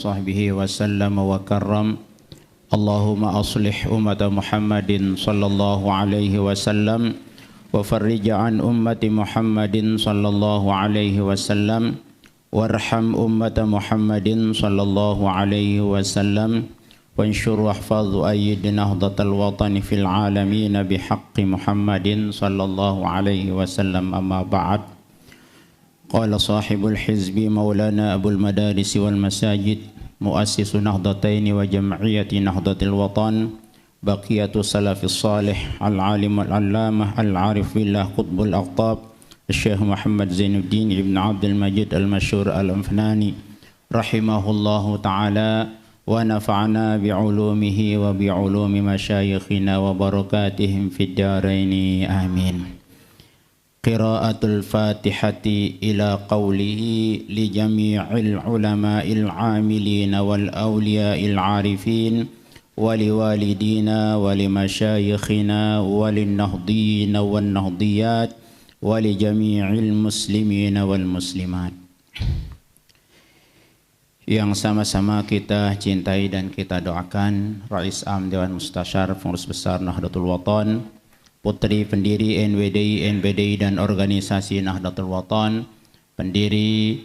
sahbihi wasallam wa karram. Allahumma aslih umat Muhammadin sallallahu alaihi wasallam wa farrij an ummati Muhammadin sallallahu alaihi wasallam warham umat Muhammadin sallallahu alaihi wasallam wanshur wahfaz ayyid nahdatal watani fil alamin bihaqqi Muhammadin sallallahu alaihi wasallam. Amma ba'd. Qala sahibul hizbi maulana abul madaris wal masajid muassisu nahdataini wa jam'iyati nahdatil watan baqiyatu salafis salih al-alim al-allamah al-arif billah qutbul aqtab Syekh Muhammad Zainuddin ibn Abdul Majid al-Masyhur al-Anfani rahimahullahu ta'ala wa nafa'ana bi'ulumihi wa bi'ulumi masyayikhina wa barakatihim fid daraini amin. Qiraatul Fatihati ila qawlihi li jami'il ulama'il 'amilin wal awliya'il 'arifin wa li walidina wa li masyayikhina wa lin nahdiyyin wan nahdiyat wa li jami'il muslimin wal muslimat. Yang sama-sama kita cintai dan kita doakan Rais Am Dewan Mustasyar Pengurus Besar Nahdlatul Watan, Putri pendiri NBDI dan organisasi Nahdlatul Watan, pendiri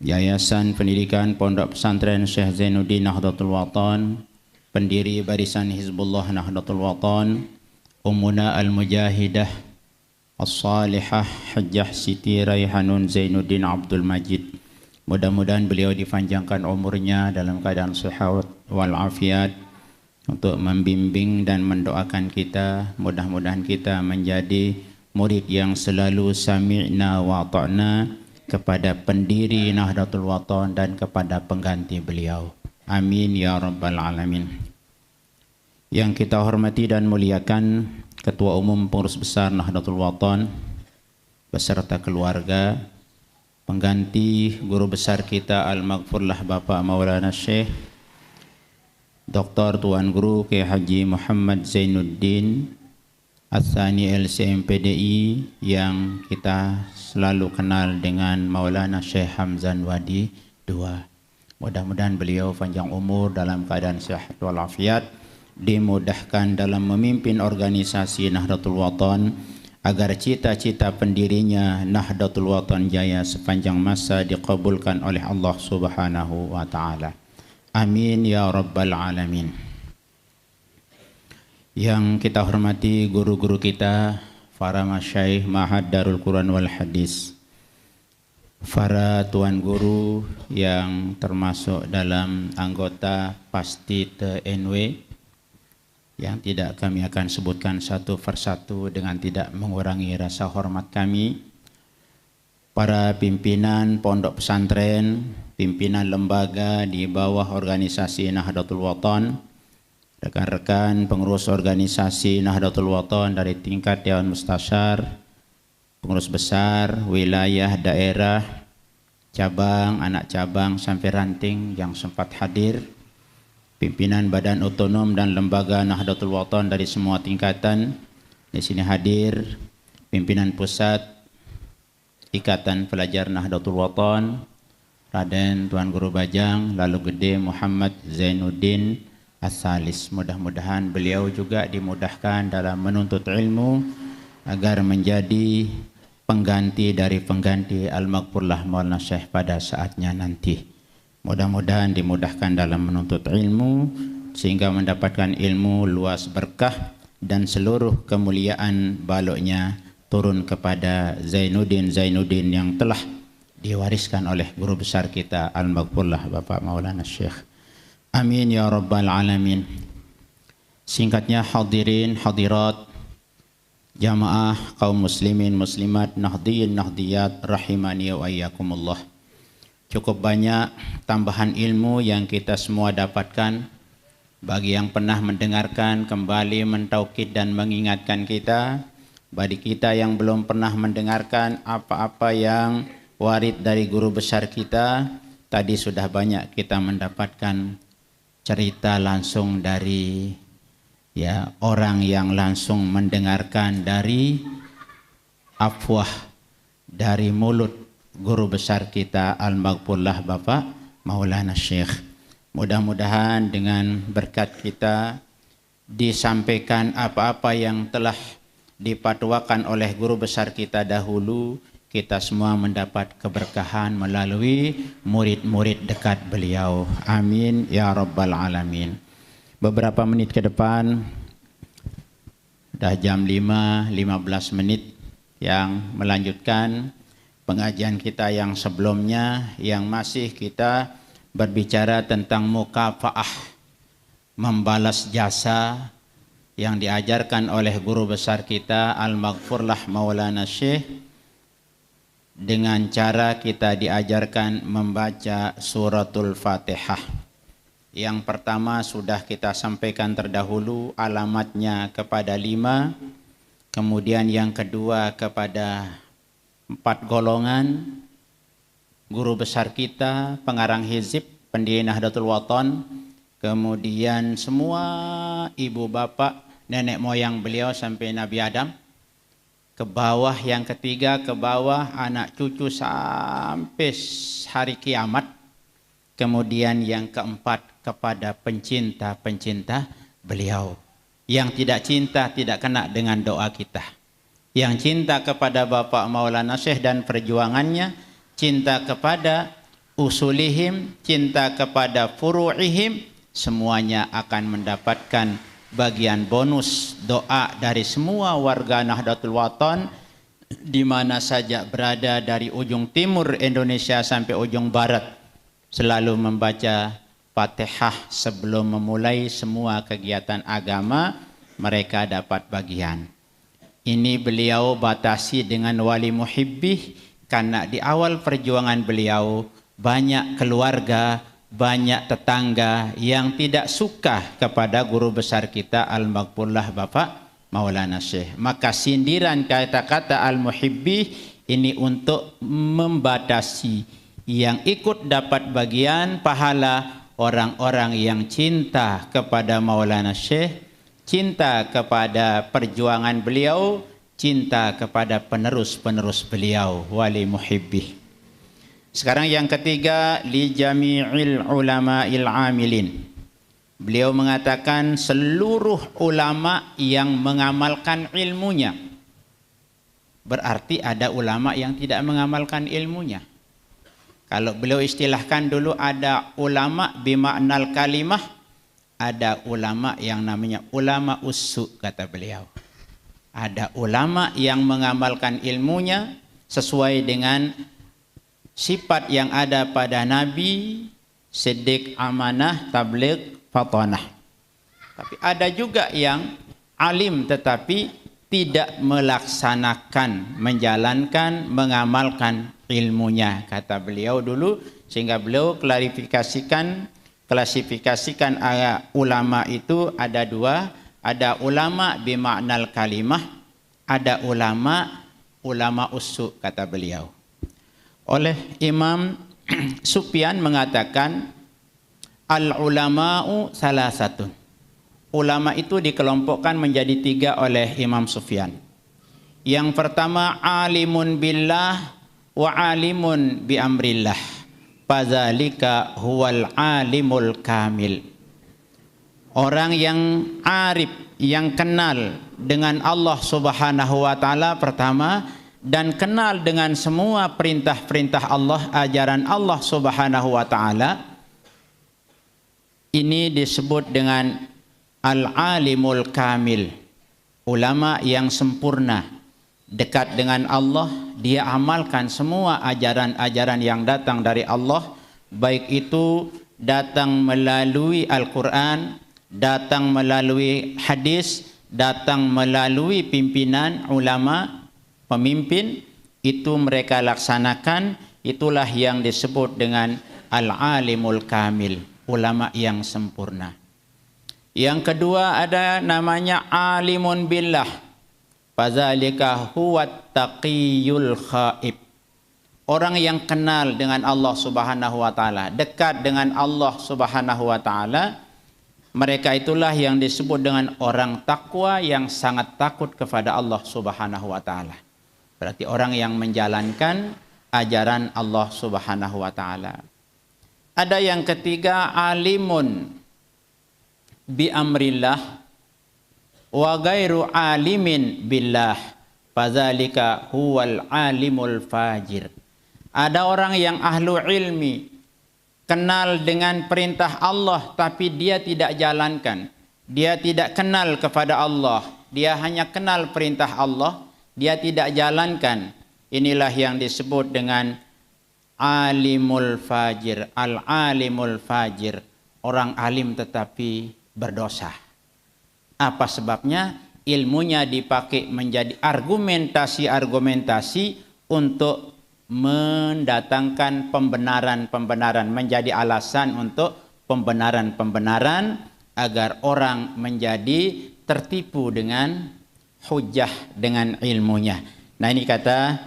Yayasan Pendidikan Pondok Pesantren Syekh Zainuddin Nahdlatul Watan, pendiri Barisan Hizbullah Nahdlatul Watan, Ummuna Al-Mujahidah As-Salihah Hajjah Siti Raihanun Zainuddin Abdul Majid. Mudah-mudahan beliau dipanjangkan umurnya dalam keadaan sehat walafiat untuk membimbing dan mendoakan kita. Mudah-mudahan kita menjadi murid yang selalu sami'na wa ta'na kepada pendiri Nahdlatul Watan dan kepada pengganti beliau. Amin ya rabbal alamin. Yang kita hormati dan muliakan Ketua Umum Pengurus Besar Nahdlatul Watan beserta keluarga, pengganti guru besar kita Al-Maghfurlah Bapak Maulana Syekh Dr. Tuan Guru Kiai Haji Muhammad Zainuddin Ats-Tsani LCMPDI yang kita selalu kenal dengan Maulana Syekh Hamzan Wadi II. Mudah-mudahan beliau panjang umur dalam keadaan sehat walafiat, dimudahkan dalam memimpin organisasi Nahdlatul Watan agar cita-cita pendirinya Nahdlatul Watan jaya sepanjang masa dikabulkan oleh Allah Subhanahu wa taala. Amin ya rabbal alamin. Yang kita hormati guru-guru kita, para masyaikh Ma'had Darul Quran wal Hadis, para tuan guru yang termasuk dalam anggota Pastite NW yang tidak kami akan sebutkan satu persatu dengan tidak mengurangi rasa hormat kami, para pimpinan pondok pesantren, pimpinan lembaga di bawah organisasi Nahdlatul Watan, rekan-rekan pengurus organisasi Nahdlatul Watan dari tingkat Dewan Mustasyar, pengurus besar, wilayah, daerah, cabang, anak cabang, sampai ranting yang sempat hadir, pimpinan badan otonom dan lembaga Nahdlatul Watan dari semua tingkatan di sini hadir, pimpinan pusat Ikatan Pelajar Nahdlatul Watan, Raden Tuan Guru Bajang, lalu Gede Muhammad Zainuddin As-Salis. Mudah-mudahan beliau juga dimudahkan dalam menuntut ilmu agar menjadi pengganti dari pengganti Al-Maghfurlah Maulana Syekh pada saatnya nanti. Mudah-mudahan dimudahkan dalam menuntut ilmu sehingga mendapatkan ilmu luas berkah dan seluruh kemuliaan baloknya turun kepada Zainuddin yang telah diwariskan oleh guru besar kita Al-Maghfurlah Bapak Maulana Syekh. Amin ya rabbal alamin. Singkatnya, hadirin hadirat, jamaah kaum muslimin muslimat, nahdiyin nahdiyat rahimani wa iyyakumullah. Cukup banyak tambahan ilmu yang kita semua dapatkan. Bagi yang pernah mendengarkan, kembali mentaukid dan mengingatkan kita. Bagi kita yang belum pernah mendengarkan apa-apa yang warid dari guru besar kita, tadi sudah banyak kita mendapatkan cerita langsung dari orang yang langsung mendengarkan dari afwah, dari mulut guru besar kita Al-Maghfurlah Bapak Maulana Syekh. Mudah-mudahan dengan berkat kita disampaikan apa-apa yang telah dipatwakan oleh guru besar kita dahulu, kita semua mendapat keberkahan melalui murid-murid dekat beliau. Amin ya rabbal alamin. Beberapa menit ke depan, dah jam 5:15 yang melanjutkan pengajian kita yang sebelumnya, yang masih kita berbicara tentang mukafaah, membalas jasa yang diajarkan oleh guru besar kita Al-Maghfurlah Maulana Syekh, dengan cara kita diajarkan membaca suratul Fatihah. Yang pertama sudah kita sampaikan terdahulu, alamatnya kepada 5, kemudian yang kedua kepada 4 golongan, guru besar kita, pengarang hizib, pendiri Nahdlatul Wathon, kemudian semua ibu bapak, nenek moyang beliau sampai Nabi Adam, ke bawah yang ketiga, ke bawah anak cucu sampai hari kiamat, kemudian yang keempat kepada pencinta-pencinta beliau. Yang tidak cinta tidak kena dengan doa kita. Yang cinta kepada Bapak Maulana Syekh dan perjuangannya, cinta kepada usulihim, cinta kepada furu'ihim, semuanya akan mendapatkan bagian bonus doa dari semua warga Nahdlatul Wathon di mana saja berada, dari ujung timur Indonesia sampai ujung barat, selalu membaca Fatihah sebelum memulai semua kegiatan agama, mereka dapat bagian. Ini beliau batasi dengan wali muhibbih, karena di awal perjuangan beliau banyak keluarga, banyak tetangga yang tidak suka kepada guru besar kita Al-Maghfurlah Bapak Maulana Syekh. Maka sindiran kata-kata Al-Muhibbih ini untuk membatasi yang ikut dapat bagian pahala orang-orang yang cinta kepada Maulana Syekh, cinta kepada perjuangan beliau, cinta kepada penerus-penerus beliau, wali muhibbih. Sekarang yang ketiga, li jami'il ulama'il amilin. Beliau mengatakan seluruh ulama yang mengamalkan ilmunya. Berarti ada ulama yang tidak mengamalkan ilmunya. Kalau beliau istilahkan dulu, ada ulama bimaknal kalimah, ada ulama yang namanya ulama ussu, kata beliau. Ada ulama yang mengamalkan ilmunya sesuai dengan sifat yang ada pada Nabi, siddiq, amanah, tabligh, fatanah. Tapi ada juga yang alim tetapi tidak melaksanakan, menjalankan, mengamalkan ilmunya, kata beliau dulu. Sehingga beliau klasifikasikan ulama itu ada 2. Ada ulama bimaknal kalimah, ada ulama ussu, kata beliau. Oleh Imam Sufyan mengatakan al-ulama'u salasatun. Ulama itu dikelompokkan menjadi 3 oleh Imam Sufyan. Yang pertama, alimun billah wa alimun bi amrillah, fadzalika huwal alimul kamil. Orang yang arif, yang kenal dengan Allah Subhanahu wa taala pertama, dan kenal dengan semua perintah-perintah Allah, ajaran Allah Subhanahu wa taala, ini disebut dengan al-alimul kamil, ulama yang sempurna, dekat dengan Allah, dia amalkan semua ajaran-ajaran yang datang dari Allah, baik itu datang melalui Al-Quran, datang melalui hadis, datang melalui pimpinan ulama, pemimpin, itu mereka laksanakan. Itulah yang disebut dengan al-alimul kamil, ulama yang sempurna. Yang kedua ada namanya alimun billah, fadzalika huwat taqiyul khaib. Orang yang kenal dengan Allah Subhanahu wa taala, dekat dengan Allah Subhanahu wa taala, mereka itulah yang disebut dengan orang takwa yang sangat takut kepada Allah Subhanahu wa taala. Berarti orang yang menjalankan ajaran Allah Subhanahu wa taala. Ada yang ketiga, alimun bi amrillah wa ghairu alimin billah, fadzalika huwal alimul fajir. Ada orang yang ahlu ilmi, kenal dengan perintah Allah tapi dia tidak jalankan. Dia tidak kenal kepada Allah, dia hanya kenal perintah Allah, dia tidak jalankan. Inilah yang disebut dengan alimul fajir, al-alimul fajir, orang alim tetapi berdosa. Apa sebabnya? Ilmunya dipakai menjadi argumentasi-argumentasi untuk mendatangkan pembenaran-pembenaran, menjadi alasan untuk pembenaran-pembenaran agar orang menjadi tertipu dengan hujah, dengan ilmunya. Nah, ini kata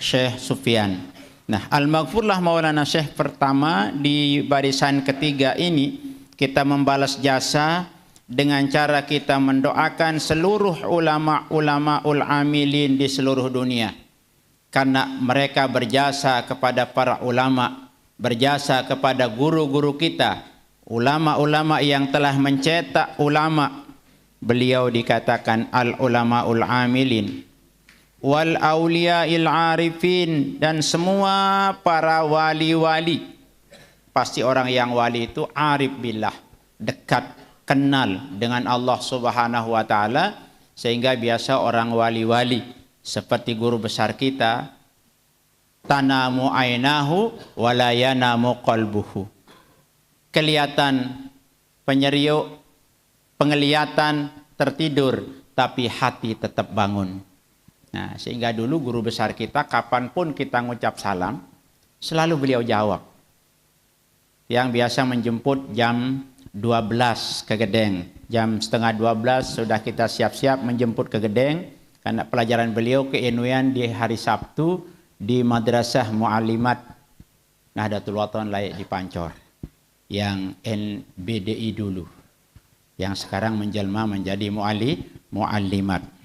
Syekh Sufyan. Nah, Al-Maghfurlah Maulana Syekh pertama di barisan ketiga ini, kita membalas jasa dengan cara kita mendoakan seluruh ulama-ulamaul amilin di seluruh dunia. Karena mereka berjasa kepada para ulama, berjasa kepada guru-guru kita, ulama-ulama yang telah mencetak ulama. Beliau dikatakan al-ulamaul amilin wal auliya'il arifin, dan semua para wali-wali. Pasti orang yang wali itu arif billah, dekat, kenal dengan Allah Subhanahu wa taala, sehingga biasa orang wali-wali seperti guru besar kita, tanamu ainahu wa la yanamu qalbuhu. Kelihatan penyeriuk, penglihatan tertidur, tapi hati tetap bangun. Nah, sehingga dulu guru besar kita, kapanpun kita ngucap salam, selalu beliau jawab. Yang biasa menjemput jam 12 ke Gedeng, jam setengah 12 sudah kita siap-siap menjemput ke Gedeng, karena pelajaran beliau keinuan di hari Sabtu di Madrasah Muallimat Nahdlatul Wathon Layak di Pancor, yang NBDI dulu, yang sekarang menjelma menjadi muallimat.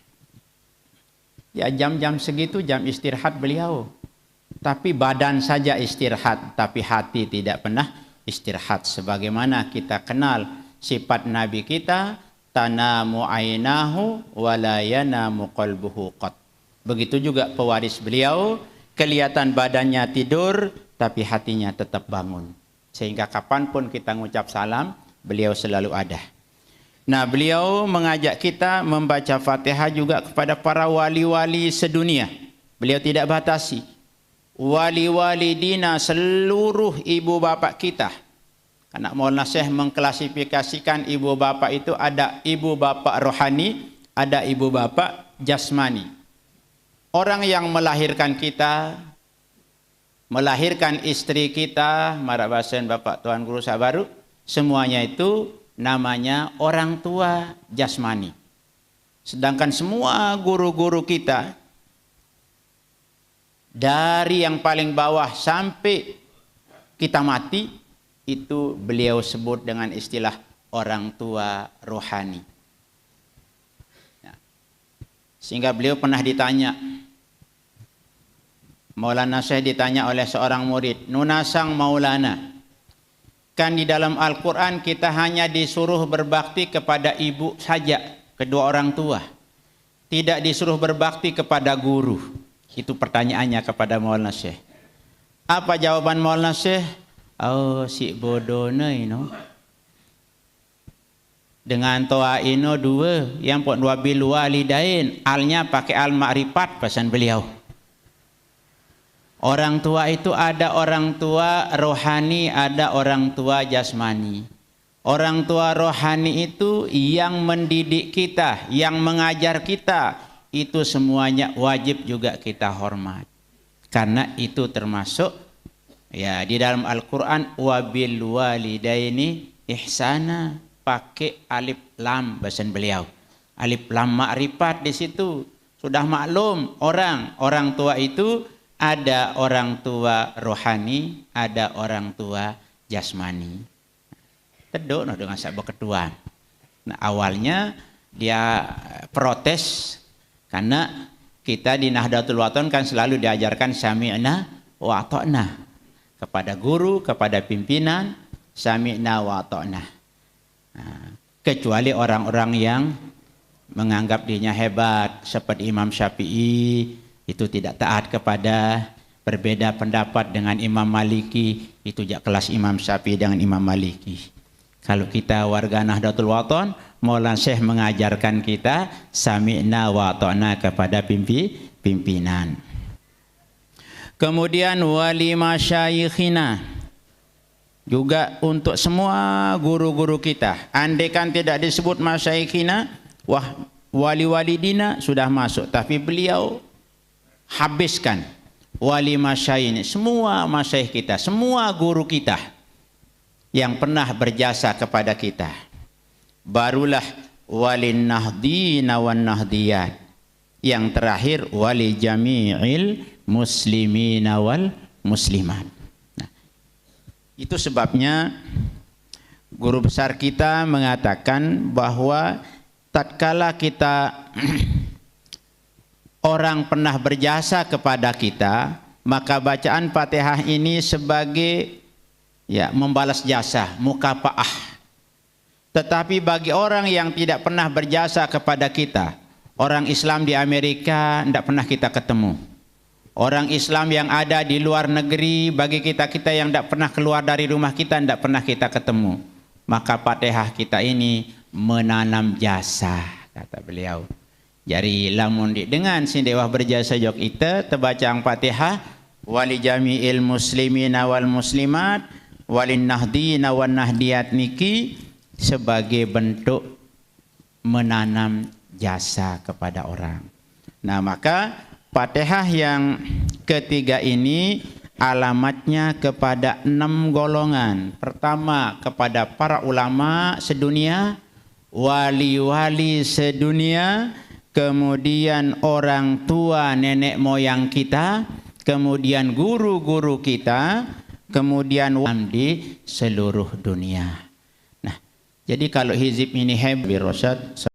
Ya, jam-jam segitu jam istirahat beliau. Tapi badan saja istirahat, tapi hati tidak pernah istirahat. Sebagaimana kita kenal sifat Nabi kita, tanamu ainahu wa la yanamu qalbuhu qat. Begitu juga pewaris beliau, kelihatan badannya tidur, tapi hatinya tetap bangun. Sehingga kapanpun kita ngucap salam, beliau selalu ada. Nah, beliau mengajak kita membaca Fatihah juga kepada para wali-wali sedunia. Beliau tidak batasi. Wali-wali dina, seluruh ibu bapak kita. Karena Maulana Syekh mengklasifikasikan ibu bapak itu ada ibu bapak rohani, ada ibu bapak jasmani. Orang yang melahirkan kita, melahirkan istri kita, marabasen Bapak Tuan Guru Sabaru, semuanya itu namanya orang tua jasmani. Sedangkan semua guru-guru kita, dari yang paling bawah sampai kita mati, itu beliau sebut dengan istilah orang tua rohani. Sehingga beliau pernah ditanya, Maulana Syekh ditanya oleh seorang murid, Nunasang Maulana, kan di dalam Al-Quran kita hanya disuruh berbakti kepada ibu saja, kedua orang tua. Tidak disuruh berbakti kepada guru. Itu pertanyaannya kepada Maulana Syekh. Apa jawaban Maulana Syekh? Oh, si bodoh no. Dengan toa ino dua, yang pun dua bil walidain, alnya pakai al ma'rifat pesan beliau. Orang tua itu ada orang tua rohani, ada orang tua jasmani. Orang tua rohani itu yang mendidik kita, yang mengajar kita, itu semuanya wajib juga kita hormat. Karena itu termasuk ya di dalam Al-Qur'an wabil walidaini ihsana, pakai alif lam bahasa beliau. Alif lam ma'rifat di situ. Sudah maklum orang tua itu ada orang tua rohani, ada orang tua jasmani. Teduk no dengan sabuk ketua. Nah, awalnya dia protes karena kita di Nahdlatul Wathon kan selalu diajarkan sami'na wa ata'na. kepada guru, kepada pimpinan, sami'na wa ata'na. Kecuali orang-orang yang menganggap dirinya hebat seperti Imam Syafi'i, itu tidak taat kepada, berbeda pendapat dengan Imam Maliki, itu jak kelas Imam Syafi'i dengan Imam Maliki. Kalau kita warga Nahdlatul Wathon, Maulana Syekh mengajarkan kita sami'na wa ata'na kepada pimpinan. Kemudian wali masyayikhina, juga untuk semua guru-guru kita. Andaikan tidak disebut masyayikhina, wali-wali dina sudah masuk, tapi beliau habiskan wali masyayikh ini, semua masyayikh kita, semua guru kita yang pernah berjasa kepada kita. Barulah wali nahdina wan nahdiyat, yang terakhir wali jami'il muslimina wal muslimat. Nah, itu sebabnya guru besar kita mengatakan bahwa tatkala kita orang pernah berjasa kepada kita, maka bacaan Fatihah ini sebagai membalas jasa, mukafaah. Tetapi bagi orang yang tidak pernah berjasa kepada kita, orang Islam di Amerika tidak pernah kita ketemu, orang Islam yang ada di luar negeri, bagi kita yang tidak pernah keluar dari rumah kita, tidak pernah kita ketemu, maka Fatihah kita ini menanam jasa, kata beliau. Jadi lamun dengan sindewah berjasa jok kita terbaca ang Fatihah, wali jami'il muslimina wal muslimat, walin nahdina wan nahdiyat niki sebagai bentuk menanam jasa kepada orang. Nah, maka Fatihah yang ketiga ini alamatnya kepada 6 golongan. Pertama, kepada para ulama sedunia, wali-wali sedunia, kemudian orang tua nenek moyang kita, kemudian guru-guru kita, kemudian di seluruh dunia. Nah, jadi kalau hizib ini hebat,